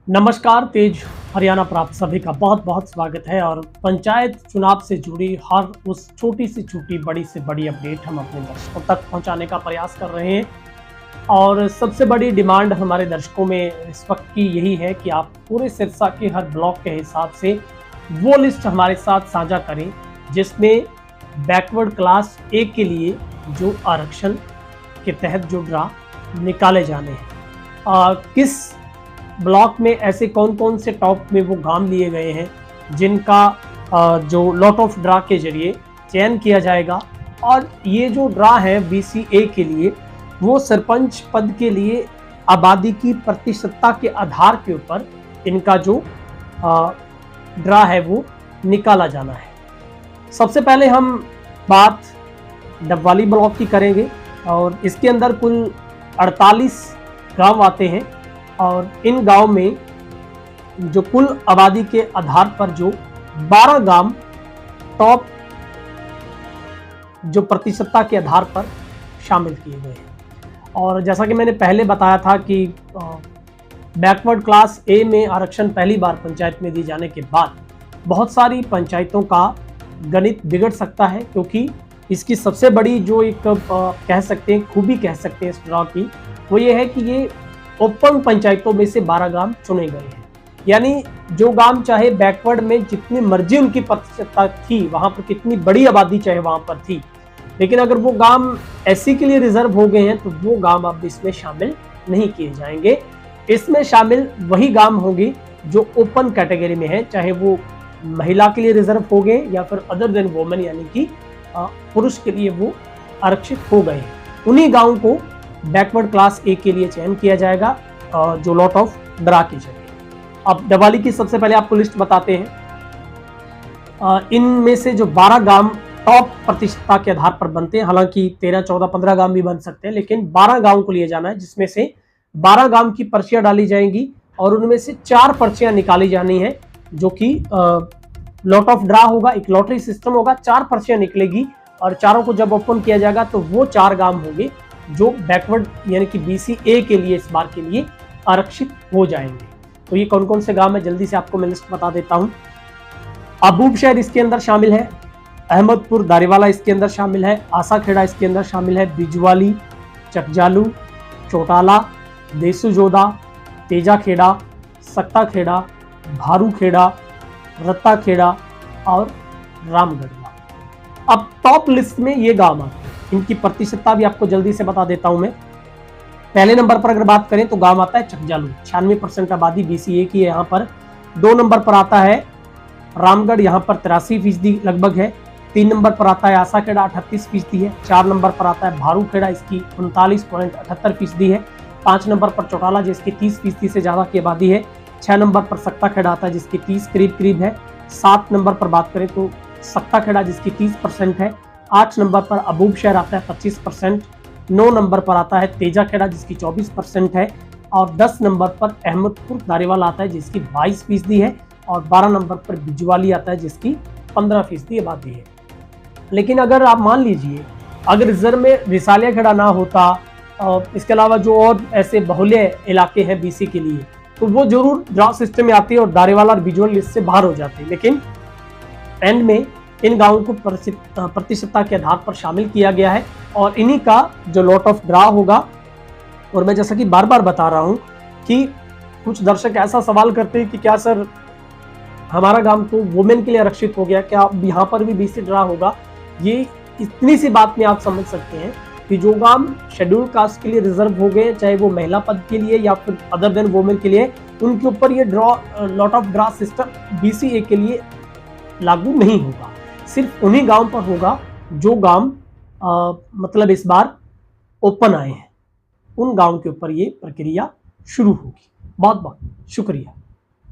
नमस्कार, तेज हरियाणा प्राप्त सभी का बहुत बहुत स्वागत है। और पंचायत चुनाव से जुड़ी हर उस छोटी से छोटी बड़ी से बड़ी अपडेट हम अपने दर्शकों तक पहुंचाने का प्रयास कर रहे हैं। और सबसे बड़ी डिमांड हमारे दर्शकों में इस वक्त की यही है कि आप पूरे सिरसा के हर ब्लॉक के हिसाब से वो लिस्ट हमारे साथ साझा करें जिसमें बैकवर्ड क्लास ए के लिए जो आरक्षण के तहत जो ड्रा निकाले जाने हैं, किस ब्लॉक में ऐसे कौन कौन से टॉप में वो गांव लिए गए हैं जिनका जो लॉट ऑफ ड्रा के जरिए चयन किया जाएगा। और ये जो ड्रा है BCA के लिए वो सरपंच पद के लिए आबादी की प्रतिशतता के आधार के ऊपर इनका जो ड्रा है वो निकाला जाना है। सबसे पहले हम बात डबवाली ब्लॉक की करेंगे और इसके अंदर कुल 48 गांव आते हैं। और इन गांव में जो कुल आबादी के आधार पर जो 12 गांव टॉप जो प्रतिशतता के आधार पर शामिल किए गए हैं। और जैसा कि मैंने पहले बताया था कि बैकवर्ड क्लास ए में आरक्षण पहली बार पंचायत में दिए जाने के बाद बहुत सारी पंचायतों का गणित बिगड़ सकता है, क्योंकि इसकी सबसे बड़ी जो एक कह सकते हैं खूबी कह सकते हैं इस ड्रॉ की, वो ये है कि ये ओपन पंचायतों में से 12 गांव चुने गए हैं। यानी जो गांव चाहे बैकवर्ड में जितनी मर्जी उनकी प्रतिशतता थी, वहां पर कितनी बड़ी आबादी चाहे वहां पर थी, लेकिन अगर वो गांव एससी के लिए रिजर्व हो गए हैं तो वो गांव अब इसमें शामिल नहीं किए जाएंगे। इसमें शामिल वही गांव होंगे जो ओपन कैटेगरी में है, चाहे वो महिला के लिए रिजर्व हो गए या फिर अदर देन वोमेन यानी कि पुरुष के लिए वो आरक्षित हो गए हैं। उन्हीं गांव को बैकवर्ड क्लास ए के लिए चयन किया जाएगा जो लॉट ऑफ ड्रा की जगह। अब डबवाली की सबसे पहले आपको लिस्ट बताते हैं। इनमें से जो 12 गांव टॉप प्रतिशतता के आधार पर बनते हैं, हालांकि 13, 14, 15 गांव भी बन सकते हैं, लेकिन 12 गांव को लिए जाना है, जिसमें से 12 गांव की पर्चियां डाली जाएंगी और उनमें से 4 पर्चियां निकाली जानी है जो कि लॉट ऑफ ड्रा होगा, एक लॉटरी सिस्टम होगा। 4 पर्चियां निकलेगी और चारों को जब ओपन किया जाएगा तो वो 4 गांव होंगे जो बैकवर्ड यानी कि BCA के लिए इस बार के लिए आरक्षित हो जाएंगे। तो ये कौन कौन से गांव है जल्दी से आपको मैं लिस्ट बता देता हूं। अबूब शहर इसके अंदर शामिल है, अहमदपुर दारीवाला इसके अंदर शामिल है, आसाखेड़ा इसके अंदर शामिल है, बिजवाली, चकजालू, चौटाला, देसुजोदा, तेजाखेड़ा, सक्ताखेड़ा, भारूखेड़ा, रत्ताखेड़ा और रामगढ़। अब टॉप लिस्ट में ये गांव आते हैं, इनकी प्रतिशतता भी आपको जल्दी से बता देता हूं मैं। पहले नंबर पर अगर बात करें तो गांव आता है चकजालू, 96% आबादी BCA की है यहाँ पर। 2 नंबर पर आता है रामगढ़, यहाँ पर 83% लगभग है। 3 नंबर पर आता है आसाखेड़ा, 38% है। 4 नंबर पर आता है भारूखेड़ा, इसकी 39.78% है। 5 नंबर पर चौटाला जिसकी 30% से ज्यादा की आबादी है। 6 नंबर पर सक्ताखेड़ा आता है जिसकी 30 करीब है। 7 नंबर पर बात करें तो सक्ताखेड़ा जिसकी 30% है। 8 नंबर पर अबूब शहर आता है 25%। 9 नंबर पर आता है तेजाखेड़ा जिसकी 24% है। और 10 नंबर पर अहमदपुर दारीवाला आता है जिसकी 22% है। और 12 नंबर पर बिजवाली आता है जिसकी 15% आबादी है। लेकिन अगर आप मान लीजिए अगर रिजर्व में रिसालिया खेड़ा ना होता और इसके अलावा जो और ऐसे बहुल्य इलाके हैं BC के लिए, तो वो जरूर ड्रा सिस्टम में आती है और दारीवाला और बिजवाली लिस्ट से बाहर हो जाते हैं। लेकिन एंड में इन गांवों को प्रतिशतता के आधार पर शामिल किया गया है और इन्हीं का जो लॉट ऑफ ड्रा होगा। और मैं जैसा कि बार बार बता रहा हूं कि कुछ दर्शक ऐसा सवाल करते हैं कि क्या सर हमारा गांव तो वुमेन के लिए आरक्षित हो गया, क्या यहाँ पर भी BC ड्रा होगा? ये इतनी सी बात में आप समझ सकते हैं कि जो गांव शेड्यूल कास्ट के लिए रिजर्व हो गए, चाहे वो महिला पद के लिए या फिर अदर देन वुमेन के लिए, उनके ऊपर ये lot of draw system BCA के लिए लागू नहीं होगा। सिर्फ उन्हीं गांव पर होगा जो गांव मतलब इस बार ओपन आए हैं, उन गांव के ऊपर ये प्रक्रिया शुरू होगी। बहुत बहुत शुक्रिया।